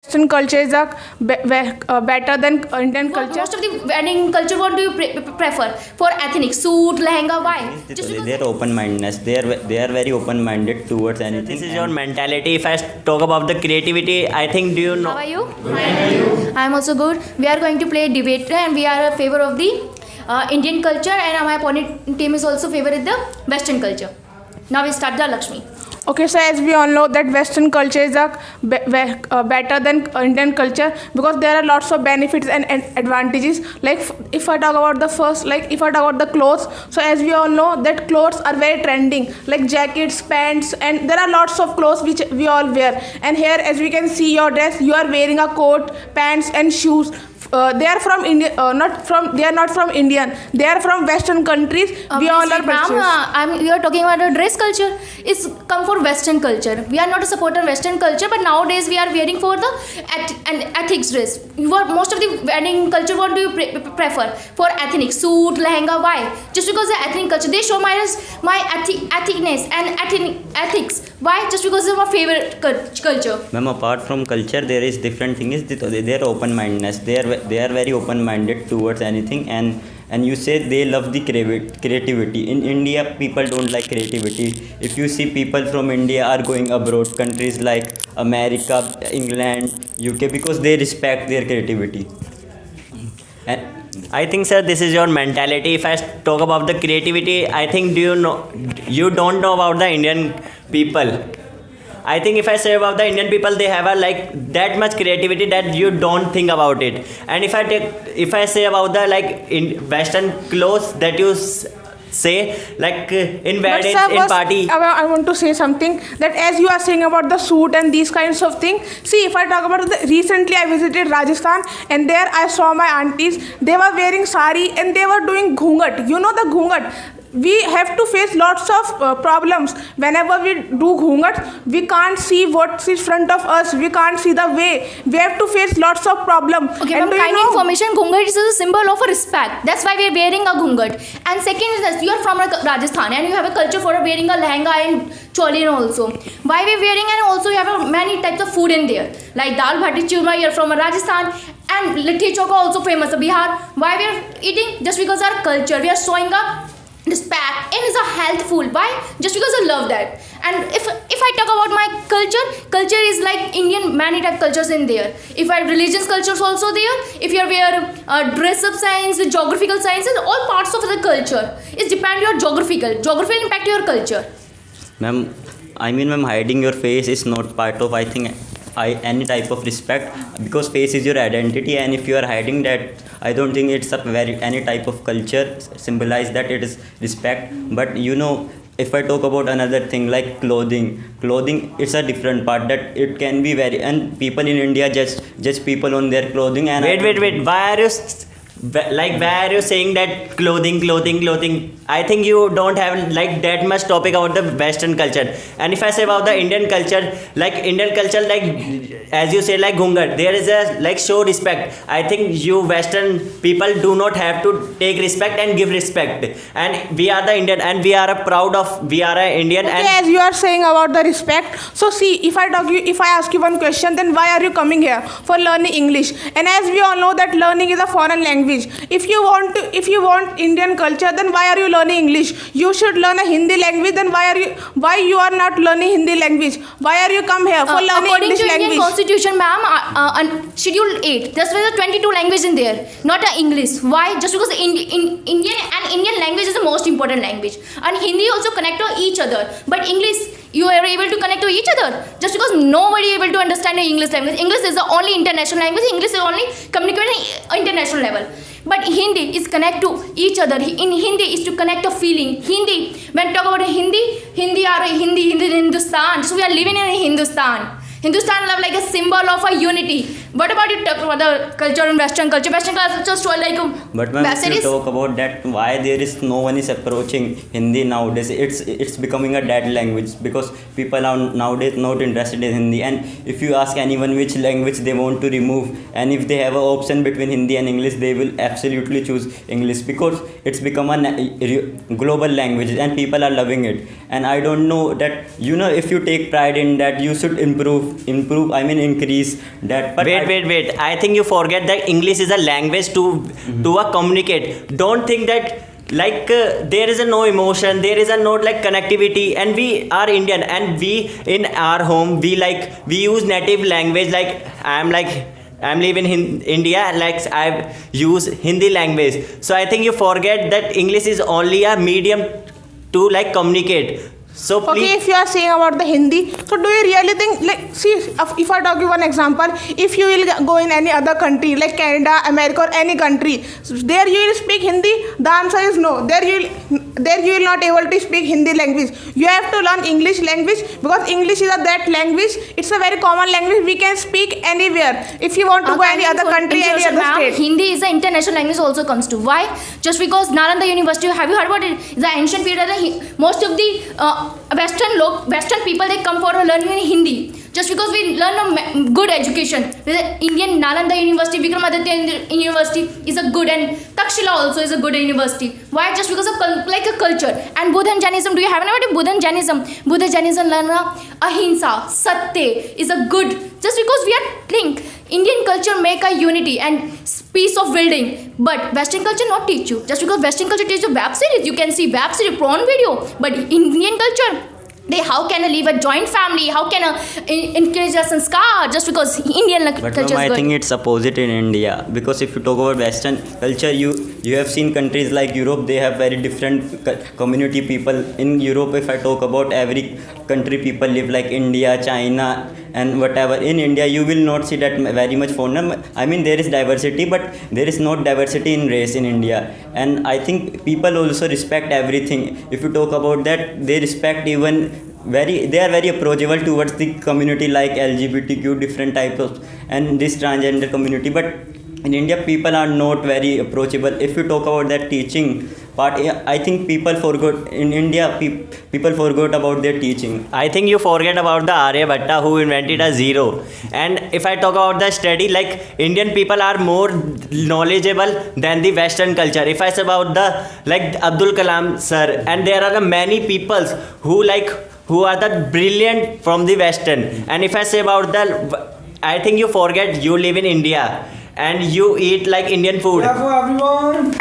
Western culture is better than Indian culture. Most of the wedding culture, what do you prefer? For ethnic suit, lehenga, why? Just because Their open-mindedness. They are very open-minded towards anything. This is your mentality. If I talk about the creativity, I think, do you know? how are you? I am also good. We are going to play debate and we are a favor of the Indian culture and my opponent team is also favor of the Western culture. Now we start the Lakshmi. Okay, so as we all know that Western culture is better than Indian culture because there are lots of benefits and advantages. Like if I talk about the first, like if I talk about the clothes, so as we all know that clothes are very trending, like jackets, pants, and there are lots of clothes which we all wear. And here, as we can see your dress, you are wearing a coat, pants, and shoes. They are from India, They are not from Indian. They are from Western countries. We all are purchased. You are talking about the dress culture. It's come for Western culture. We are not a supporter of Western culture, but nowadays we are wearing for the ethics dress. Most of the wedding culture, what do you prefer? For ethnic suit, lehenga, why? Just because the ethnic culture, they show my ethicness and ethics. Why? Just because of my favorite culture. Ma'am, apart from culture, there is different thing. Is their open-mindedness. They are very open-minded towards anything, and you say they love the creativity. In India, people don't like creativity. If you see people from India are going abroad, countries like America, England, UK, because they respect their creativity. And I think, sir, this is your mentality. If I talk about the creativity, I think, do you know? You don't know about the Indian people. I think if I say about the Indian people, they have a like that much creativity that you don't think about it. And if I say about the like in Western clothes that you say like in weddings, in party. I want to say something that as you are saying about the suit and these kinds of things. See, if I talk about recently I visited Rajasthan and there I saw my aunties. They were wearing sari and they were doing ghungat. You know the ghungat. We have to face lots of problems whenever we do ghungat. We can't see what's in front of us. We can't see the way. We have to face lots of problems. Okay, and kind information. Ghungat is a symbol of a respect. That's why we are wearing a ghungat. And second is that you are from Rajasthan and you have a culture for wearing a lehenga and cholin also. Why we are wearing, and also you have many types of food in there like dal bhati churma. You are from Rajasthan and litti chokha also famous of Bihar. Why we are eating? Just because our culture. We are showing a respect and is a healthful. Why? Just because I love that. And if I talk about my culture is like Indian many type cultures in there. If I religious cultures also there. If you are wear dress up science, geographical sciences, all parts of the culture is depend your geographical impact your culture. Ma'am, I mean, ma'am, hiding your face is not part of, I think, any type of respect, because face is your identity, and if you are hiding that, I don't think it's any type of culture symbolize that it is respect. But you know, if I talk about another thing like clothing, it's a different part that it can be very, and people in India judge people on their clothing. And wait, why are you saying that clothing? I think you don't have like that much topic about the Western culture. And if I say about the Indian culture, like as you say, like ghungat, there is a like show respect. I think you Western people do not have to take respect and give respect. And we are the Indian, and we are a Indian. Okay, and as you are saying about the respect, so see, if I ask you one question, then why are you coming here? For learning English. And as we all know that learning is a foreign language. If you want Indian culture, then why are you learning English? You should learn a Hindi language. Then why you are not learning Hindi language? Why are you come here for learning English language? According to Indian Constitution, ma'am, Schedule 8, there's 22 languages in there, not English. Why? Just because Indian language is the most important language, and Hindi also connect to each other. But English, you are able to connect to each other. Just because nobody is able to understand the English language. English is the only international language. English is only communicating international level. But Hindi is connect to each other. In Hindi is to connect a feeling. Hindi, when talk about Hindi in Hindustan. So we are living in Hindustan. Hindustan love like a symbol of a unity. What about you talk about the culture and Western culture? Western culture just like But ma'am, web if you series. talk about that, why there is no one is approaching Hindi nowadays? It's becoming a dead language because people are nowadays not interested in Hindi. And if you ask anyone which language they want to remove, and if they have an option between Hindi and English, they will absolutely choose English because it's become a global language and people are loving it. And I don't know that, you know, if you take pride in that, you should improve. I mean, increase that. But Wait. I think you forget that English is a language to a communicate. Don't think that like there is a no emotion, there is a no like connectivity, and we are Indian, and we in our home we use native language. I'm living in India, like I use Hindi language. So I think you forget that English is only a medium to like communicate. So Okay, please. if you are saying about the Hindi, so do you really think, like, see, if I talk you one example, if you will go in any other country, like Canada, America, or any country, there you will speak Hindi, the answer is no. There you will not able to speak Hindi language. You have to learn English language because English is that language. It's a very common language. We can speak anywhere. If you want to go any other country, any other Ma'am, state. Hindi is an international language also comes to. Why? Just because Nalanda University, have you heard about it? The ancient period, most of the Western people, they come for learning in Hindi. Just because we learn a good education. The Indian Nalanda University, Vikramaditya University is a good, and Takshila also is a good university. Why? Just because of like a culture. And Buddha and Jainism, do you have about Buddha and Jainism? Buddha Jainism learn ahimsa, satya is a good. Just because we are think Indian culture make a unity and piece of building, but Western culture not teach you. Just because Western culture teach you web series, you can see web series, prawn video, but Indian culture, how can I live a joint family? How can I encourage a sanskar? Just because Indian But culture ma'am, is I think good. it's opposite in India because if you talk about Western culture, you have seen countries like Europe, they have very different community people. In Europe, if I talk about every country, people live like India, China, and whatever. In India, you will not see that very much foreigner. I mean, there is diversity, but there is not diversity in race in India. And I think people also respect everything. If you talk about that, they respect even they are very approachable towards the community like LGBTQ, different types of, and this transgender community. But in India, people are not very approachable. If you talk about that teaching part, I think people forgot in India. People forgot about their teaching. I think you forget about the Aryabhatta who invented a zero. And if I talk about the study, like Indian people are more knowledgeable than the Western culture. If I say about the like Abdul Kalam sir, and there are many peoples who are the brilliant from the Western. And if I say about I think you forget you live in India and you eat like Indian food. Bravo, everyone!